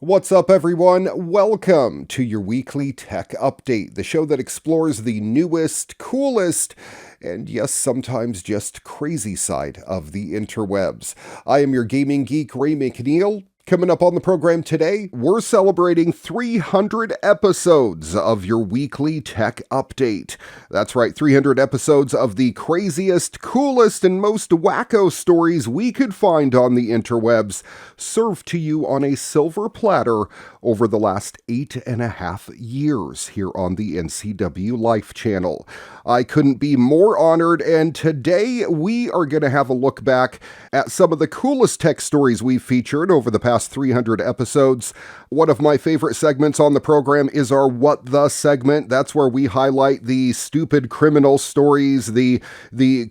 What's up, everyone? Welcome to your weekly tech update, the show that explores the newest, coolest, and yes, sometimes just crazy side of the interwebs. I am your gaming geek, Ray McNeil. Coming up on the program today, we're celebrating 300 episodes of your weekly tech update. That's right, 300 episodes of the craziest, coolest, and most wacko stories we could find on the interwebs, served to you on a silver platter over the last 8.5 years here on the NCW Life channel. I couldn't be more honored, and today we are going to have a look back at some of the coolest tech stories we've featured over the past 300 episodes. One of my favorite segments on the program is our What The segment. That's where we highlight the stupid criminal stories, the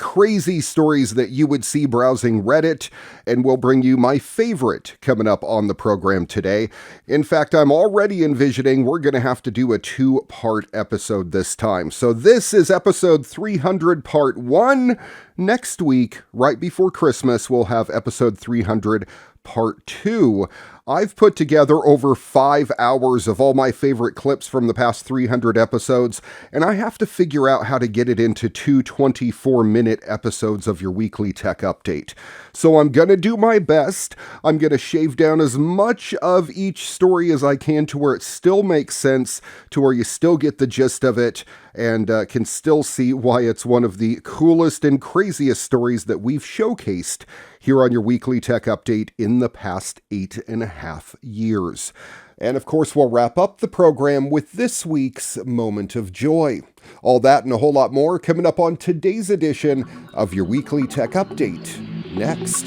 crazy stories that you would see browsing Reddit, and we'll bring you my favorite coming up on the program today. In fact, I'm already envisioning we're going to have to do a 2-part episode this time. So this is episode 300 part 1. Next week, right before Christmas, we'll have episode 300 part 2. I've put together over 5 hours of all my favorite clips from the past 300 episodes, and I have to figure out how to get it into 2 24-minute episodes of your weekly tech update. So I'm going to do my best. I'm going to shave down as much of each story as I can to where it still makes sense, to where you still get the gist of it, and can still see why it's one of the coolest and craziest stories that we've showcased here on your weekly tech update in the past 8.5 years. And of course, we'll wrap up the program with this week's moment of joy. All that and a whole lot more coming up on today's edition of your weekly tech update. Next.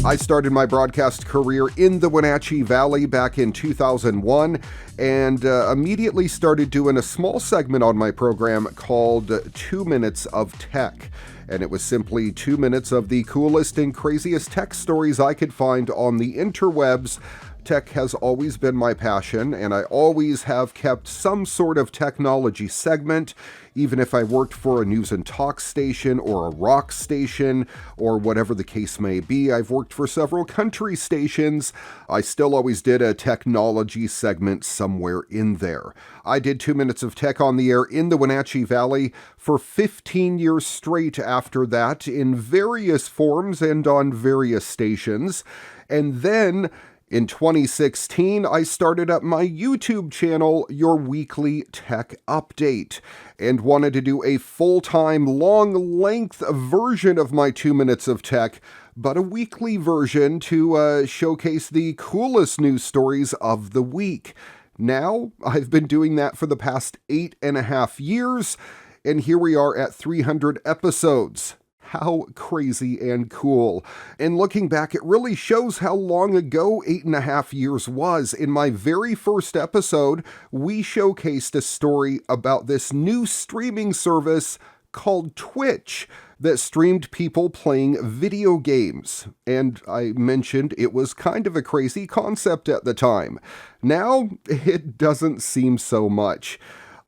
I started my broadcast career in the Wenatchee Valley back in 2001 and immediately started doing a small segment on my program called 2 Minutes of Tech. And it was simply 2 minutes of the coolest and craziest tech stories I could find on the interwebs. Tech has always been my passion, and I always have kept some sort of technology segment, even if I worked for a news and talk station or a rock station or whatever the case may be. I've worked for several country stations. I still always did a technology segment somewhere in there. I did 2 minutes of tech on the air in the Wenatchee Valley for 15 years straight after that in various forms and on various stations. And then in 2016, I started up my YouTube channel, Your Weekly Tech Update, and wanted to do a full-time, long-length version of my 2 minutes of tech, but a weekly version to showcase the coolest news stories of the week. Now, I've been doing that for the past 8.5 years, and here we are at 300 episodes. How crazy and cool. And looking back, it really shows how long ago 8.5 years was. In my very first episode, we showcased a story about this new streaming service called Twitch that streamed people playing video games. And I mentioned it was kind of a crazy concept at the time. Now, it doesn't seem so much.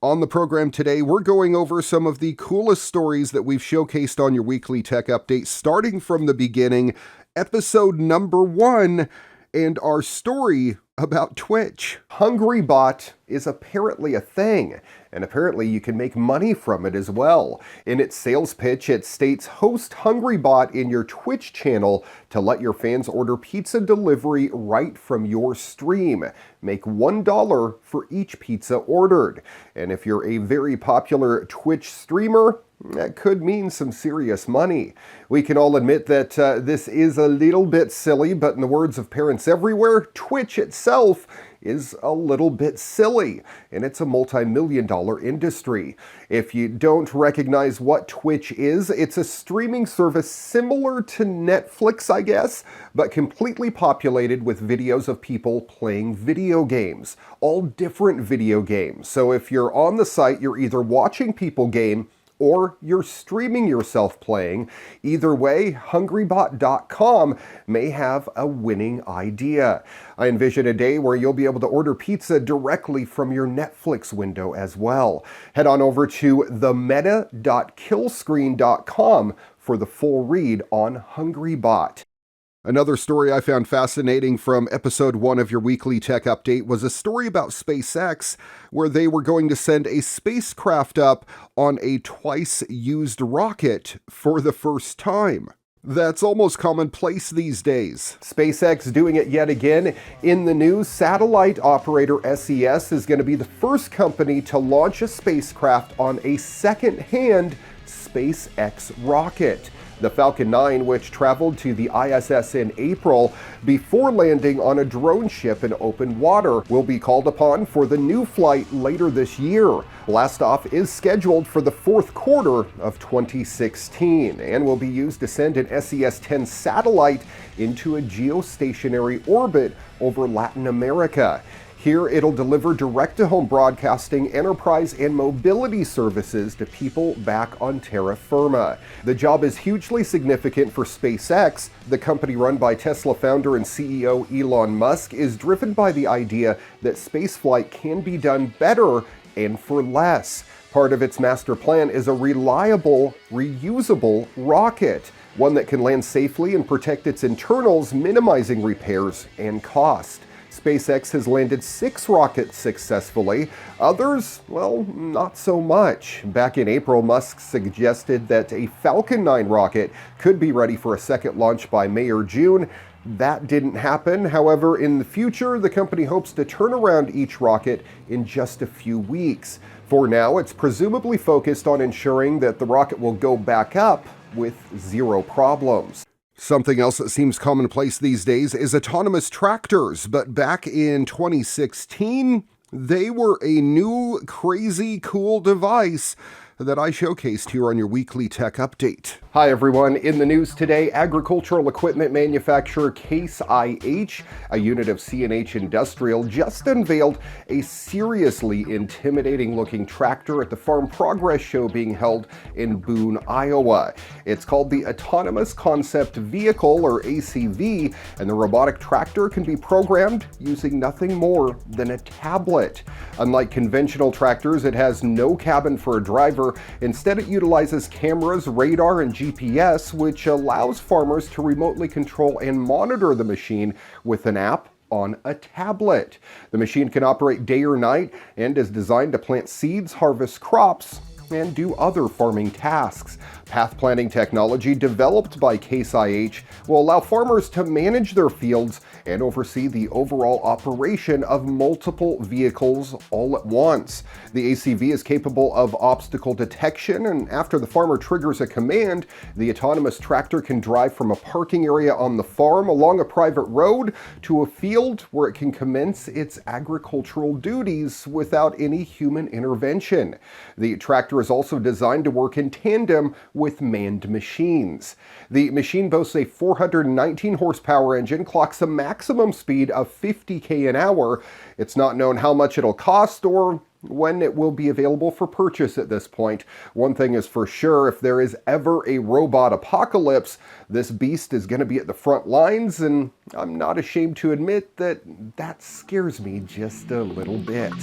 On the program today, we're going over some of the coolest stories that we've showcased on your weekly tech update, starting from the beginning, episode number 1, and our story about Twitch. HungryBot is apparently a thing, and apparently you can make money from it as well. In its sales pitch, it states, host HungryBot in your Twitch channel to let your fans order pizza delivery right from your stream. Make $1 for each pizza ordered. And if you're a very popular Twitch streamer, that could mean some serious money. We can all admit that this is a little bit silly, but in the words of parents everywhere, Twitch itself is a little bit silly, and it's a multi-million-dollar industry. If you don't recognize what Twitch is, it's a streaming service similar to Netflix, I guess, but completely populated with videos of people playing video games, all different video games. So if you're on the site, you're either watching people game or you're streaming yourself playing. Either way, hungrybot.com may have a winning idea. I envision a day where you'll be able to order pizza directly from your Netflix window as well. Head on over to themeta.killscreen.com for the full read on HungryBot. Another story I found fascinating from episode 1 of your weekly tech update was a story about SpaceX, where they were going to send a spacecraft up on a twice-used rocket for the first time. That's almost commonplace these days. SpaceX doing it yet again. In the news, satellite operator SES is going to be the first company to launch a spacecraft on a second-hand SpaceX rocket. The Falcon 9, which traveled to the ISS in April before landing on a drone ship in open water, will be called upon for the new flight later this year. Blastoff is scheduled for the fourth quarter of 2016 and will be used to send an SES-10 satellite into a geostationary orbit over Latin America. Here, it'll deliver direct-to-home broadcasting, enterprise, and mobility services to people back on terra firma. The job is hugely significant for SpaceX. The company run by Tesla founder and CEO Elon Musk is driven by the idea that spaceflight can be done better and for less. Part of its master plan is a reliable, reusable rocket, one that can land safely and protect its internals, minimizing repairs and cost. SpaceX has landed 6 rockets successfully. Others, well, not so much. Back in April, Musk suggested that a Falcon 9 rocket could be ready for a second launch by May or June. That didn't happen. However, in the future, the company hopes to turn around each rocket in just a few weeks. For now, it's presumably focused on ensuring that the rocket will go back up with 0 problems. Something else that seems commonplace these days is autonomous tractors, but back in 2016, they were a new, crazy, cool device that I showcased here on your weekly tech update. Hi everyone, in the news today, agricultural equipment manufacturer Case IH, a unit of C&H Industrial, just unveiled a seriously intimidating looking tractor at the Farm Progress Show being held in Boone, Iowa. It's called the Autonomous Concept Vehicle, or ACV, and the robotic tractor can be programmed using nothing more than a tablet. Unlike conventional tractors, it has no cabin for a driver. Instead, it utilizes cameras, radar, and GPS, which allows farmers to remotely control and monitor the machine with an app on a tablet. The machine can operate day or night and is designed to plant seeds, harvest crops, and do other farming tasks. Path planning technology developed by Case IH will allow farmers to manage their fields and oversee the overall operation of multiple vehicles all at once. The ACV is capable of obstacle detection, and after the farmer triggers a command, the autonomous tractor can drive from a parking area on the farm along a private road to a field where it can commence its agricultural duties without any human intervention. The tractor is also designed to work in tandem with manned machines. The machine boasts a 419 horsepower engine, clocks a maximum speed of 50 an hour. It's not known how much it'll cost or when it will be available for purchase at this point. One thing is for sure, if there is ever a robot apocalypse, this beast is going to be at the front lines, and I'm not ashamed to admit that scares me just a little bit.